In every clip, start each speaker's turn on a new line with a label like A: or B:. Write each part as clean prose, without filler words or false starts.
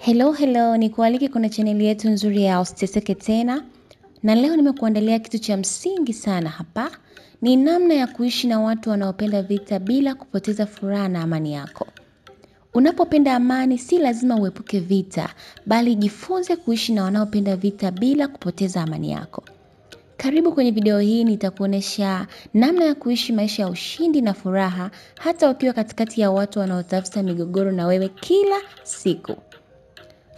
A: Hello, ni kualike kwenye chaneli yetu nzuri ya Usiteseke Tena. Na leo nimekuandalia kitu cha msingi sana hapa. Ni namna ya kuishi na watu wanaopenda vita bila kupoteza furaha na amani yako. Unapopenda amani si lazima uepuke vita, bali jifunze kuishi na wanaopenda vita bila kupoteza amani yako. Karibu kwenye video hii nitakuonesha namna ya kuishi maisha ya ushindi na furaha hata ukiwa katikati ya watu wanaotafuta migogoro na wewe kila siku.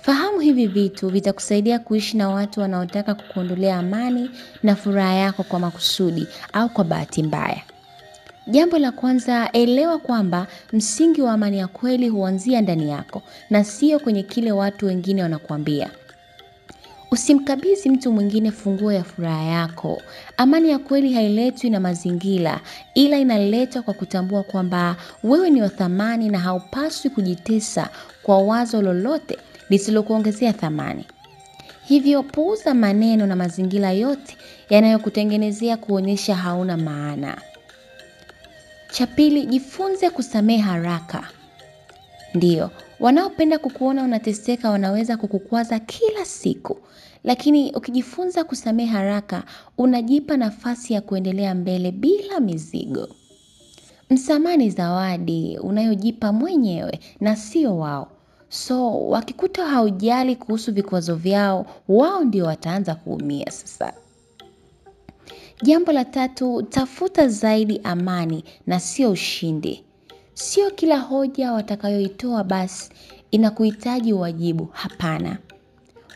A: Fahamu hivi vitu vitakusaidia kuishi na watu wanaotaka kukuondolea amani na furaha yako kwa makusudi au kwa bahati mbaya. Jambo la kwanza, elewa kwamba msingi wa amani ya kweli huanzia ndani yako na sio kwenye kile watu wengine wanakuambia. Usimkabidhi mtu mwingine funguo ya furaha yako. Amani ya kweli hailetwi na mazingira, ila inaletwa kwa kutambua kwamba wewe ni wa thamani na haupaswi kujitesa kwa wazo lolote lisilokuongezea thamani. Hivyo puuza maneno na mazingira yote yanayokutengenezea kuonyesha hauna maana. Cha pili, jifunze kusamehe haraka. Ndiyo, wanaopenda kukuona unateseka wanaweza kukukwaza kila siku, lakini ukijifunza kusamehe haraka, unajipa nafasi ya kuendelea mbele bila mizigo. Msamaha ni zawadi unayojipa mwenyewe na sio wao. So, wakikuta haujali kuhusu vikwazo vyao, wao ndio wataanza kuumia sasa. Jambo la tatu, tafuta zaidi amani na sio ushindi. Sio kila hoja watakayoitoa basi inakuhitaji uwajibu, hapana.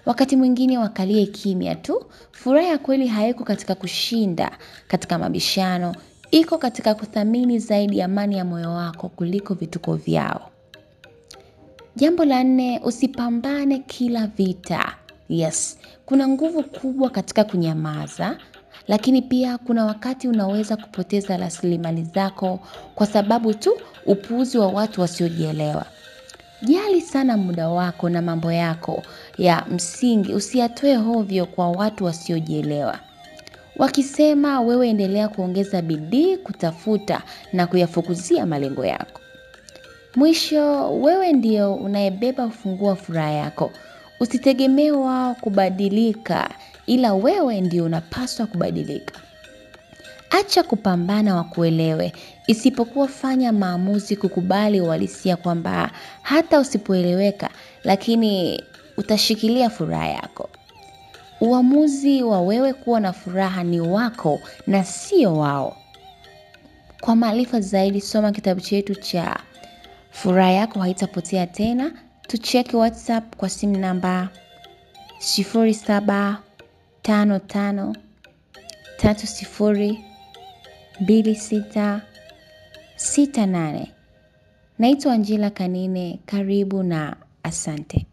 A: Wakati mwingine wakalie kimya tu. Furaha ya kweli haiko katika kushinda, katika mabishano, iko katika kuthamini zaidi amani ya moyo wako kuliko vituko vyao. Jambo la nne, usipambane kila vita. Yes, kuna nguvu kubwa katika kunyamaza, lakini pia kuna wakati unaweza kupoteza rasilimali zako kwa sababu tu upuuzi wa watu wasiojielewa. Jali sana muda wako na mambo yako ya msingi, usiyatoe hovyo kwa watu wasiojielewa. Wakisema, wewe endelea kuongeza bidii kutafuta na kuyafukuzia malengo yako. Mwisho, wewe ndio unayebeba ufunguo wa furaha yako. Usitegemee wao kubadilika, ila wewe ndio unapaswa kubadilika. Acha kupambana wakuelewe, isipokuwa fanya maamuzi kukubali uhalisia kwamba hata usipoeleweka, lakini utashikilia furaha yako. Uamuzi wa wewe kuwa na furaha ni wako na sio wao. Kwa maarifa zaidi, soma kitabu chetu cha Furaha Yako Haitapotea Tena. Tucheki WhatsApp kwa simu namba 0755302668. Naitwa Angela Kanine, karibu na asante.